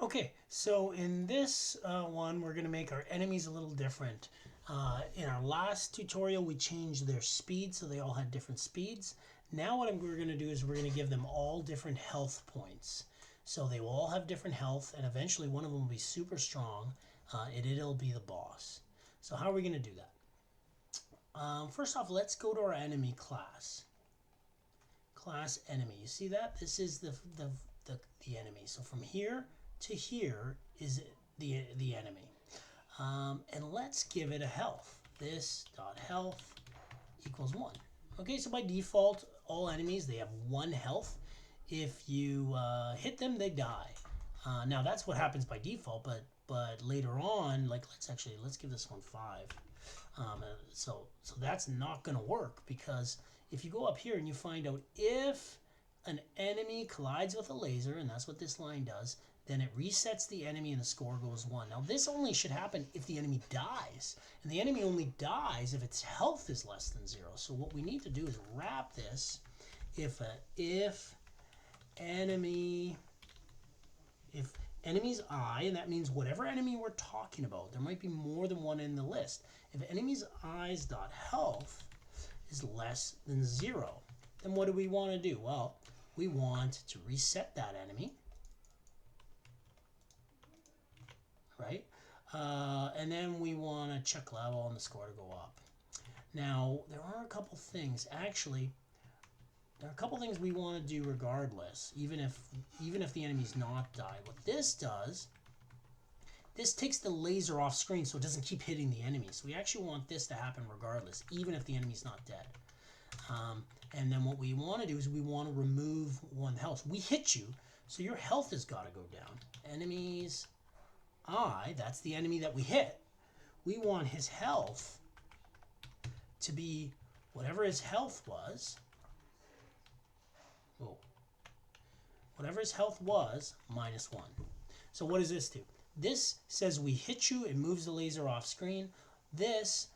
Okay, so in this one, we're going to make our enemies a little different. In our last tutorial, we changed their speed, so they all had different speeds. Now what we're going to do is we're going to give them all different health points. So they will all have different health, and eventually one of them will be super strong, and it'll be the boss. So how are we going to do that? First off, let's go to our enemy class. Class enemy. You see that? This is the enemy. So from here to here is the enemy. And let's give it a health. This dot health equals 1. Okay, so by default, all enemies, they have 1 health. If you hit them, they die. Now that's what happens by default, but later on, like let's give this one 5. So that's not going to work, because if you go up here and you find out if an enemy collides with a laser, and that's what this line does, then it resets the enemy and the score goes 1. Now this only should happen if the enemy dies, and the enemy only dies if its health is less than 0. So what we need to do is wrap this if enemy's eye, and that means whatever enemy we're talking about. There might be more than one in the list. If enemy's eyes dot health is less than 0, then what do we want to do? Well, we want to reset that enemy, right? And then we want to check level and the score to go up. Now, there are a couple things. Actually, there are a couple things we want to do regardless, even if the enemy's not died. What this does, this takes the laser off screen so it doesn't keep hitting the enemy. So we actually want this to happen regardless, even if the enemy's not dead. And then what we want to do is we want to remove 1 health. We hit you, so your health has got to go down. Enemy's eye, that's the enemy that we hit. We want his health to be whatever his health was. Whatever his health was, minus 1. So what does this do? This says we hit you, it moves the laser off screen. This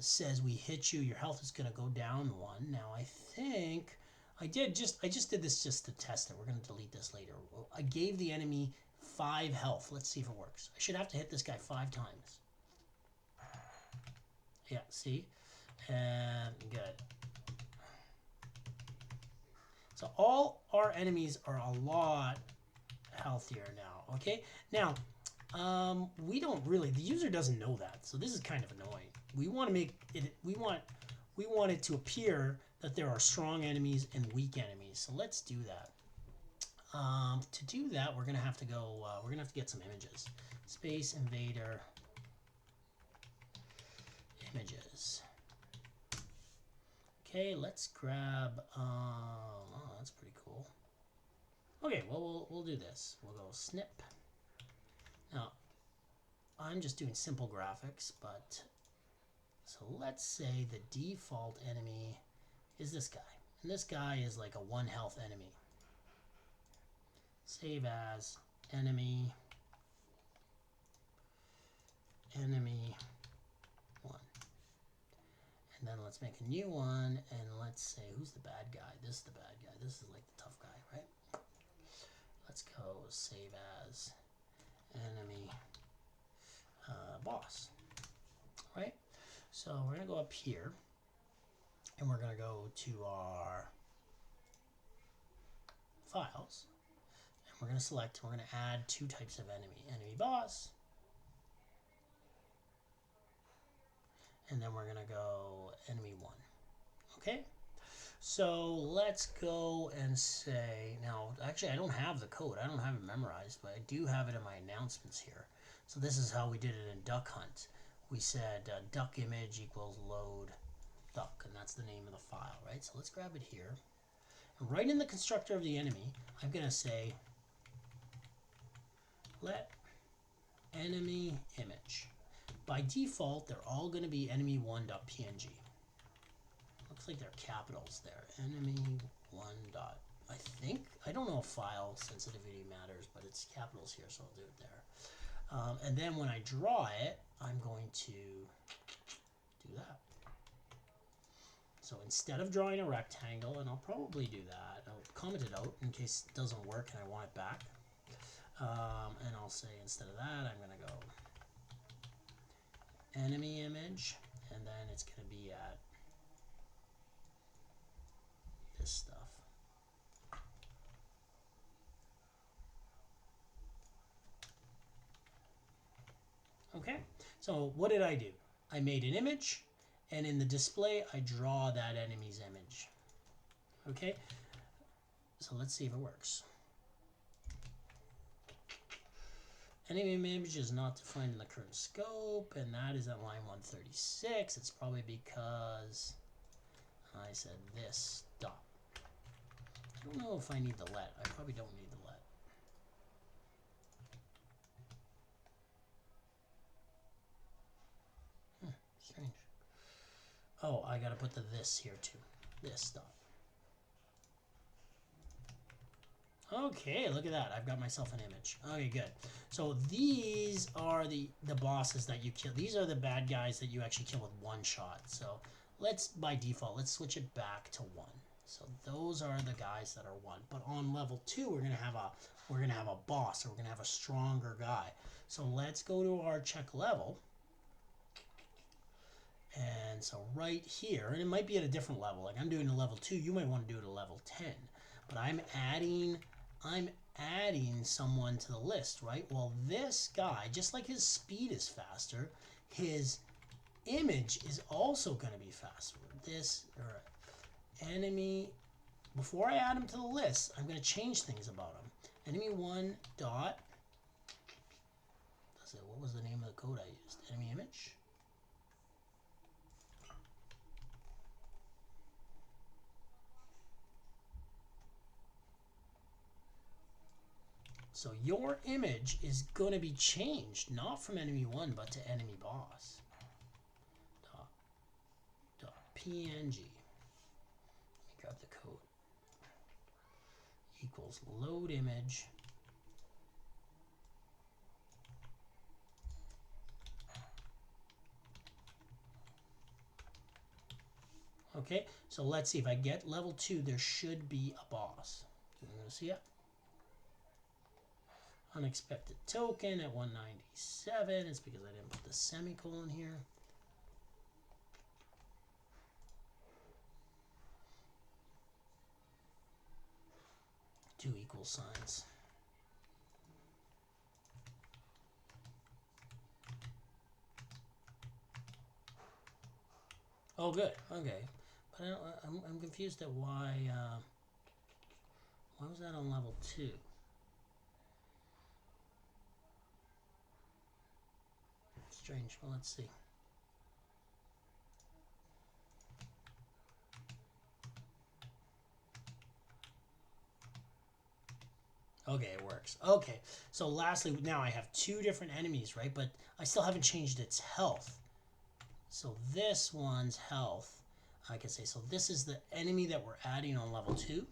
says we hit you, your health is going to go down 1. Now I think I just did this just to test it. We're going to delete this later. I gave the enemy 5 health. Let's see if it works. I should have to hit this guy 5 times. Yeah, see? And good. So all our enemies are a lot healthier now, okay? Now, we don't really, the user doesn't know that, so this is kind of annoying. We want to make it, we want it to appear that there are strong enemies and weak enemies. So let's do that. To do that, we're gonna have to go, we're gonna have to get some images. Space Invader images. Okay, let's grab, oh, that's pretty cool. Okay, well, we'll do this. We'll go snip. Now, I'm just doing simple graphics, but, so let's say the default enemy is this guy. And this guy is like a 1 health enemy. Save as enemy 1. And then let's make a new one, and let's say, who's the bad guy? This is the bad guy. This is like the tough guy, right? Let's go save as enemy boss, right? So we're going to go up here, and we're going to go to our files, and we're going to select, we're going to add 2 types of enemy. Enemy boss, and then we're going to go enemy 1. Okay? So let's go and say, now actually I don't have the code, I don't have it memorized, but I do have it in my announcements here. So this is how we did it in Duck Hunt. We said duck image equals load duck, and that's the name of the file, right? So let's grab it here. And right in the constructor of the enemy, I'm going to say let enemy image. By default, they're all going to be enemy1.png. Looks like they're capitals there. Enemy1. I think, I don't know if file sensitivity matters, but it's capitals here, so I'll do it there. And then when I draw it, I'm going to do that. So instead of drawing a rectangle, and I'll probably do that, I'll comment it out in case it doesn't work and I want it back. And I'll say instead of that, I'm going to go enemy image, and then it's going to be at this stuff. Okay, so what did I do? I made an image, and in the display, I draw that enemy's image. Okay, so let's see if it works. Enemy image is not defined in the current scope, and that is at line 136. It's probably because I said this dot. I don't know if I need the let. I probably don't need the let. Strange. Oh, I gotta put the this here too. This dot. Okay, look at that. I've got myself an image. Okay, good. So these are the bosses that you kill. These are the bad guys that you actually kill with one shot. So let's, by default, let's switch it back to 1. So those are the guys that are 1. But on level 2, we're gonna have a boss, or we're gonna have a stronger guy. So let's go to our check level. And so right here, and it might be at a different level. Like I'm doing a level 2, you might want to do it a level 10. But I'm adding someone to the list, right? Well, this guy, just like his speed is faster, his image is also going to be faster. This, or enemy, before I add him to the list, I'm going to change things about him. Enemy 1 dot, what was the name of the code I used? Enemy image? So your image is going to be changed, not from enemy 1, but to enemy boss. .png. Let me grab the code. Equals load image. Okay, so let's see. If I get level 2, there should be a boss. You want to see it? Unexpected token at 197. It's because I didn't put the semicolon here. Two equal signs. Oh, good. Okay, but I'm confused at why was that on level 2? Strange. Well, let's see. Okay, it works. Okay, so lastly, now I have 2 different enemies, right? But I still haven't changed its health. So this one's health, I can say, so this is the enemy that we're adding on level 2.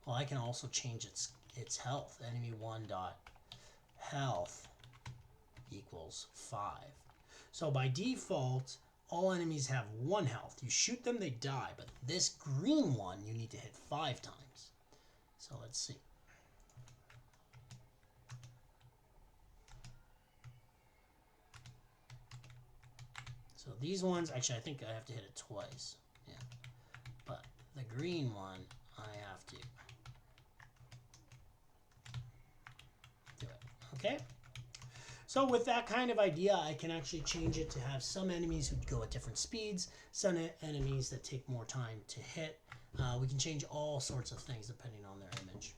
Well, I can also change its health. Enemy 1 dot health equals 5. So by default, all enemies have 1 health. You shoot them, they die. But this green one, you need to hit 5 times. So let's see. So these ones, actually, I think I have to hit it twice. Yeah. But the green one, I have to do it. Okay? So with that kind of idea, I can actually change it to have some enemies who go at different speeds, some enemies that take more time to hit. We can change all sorts of things depending on their image.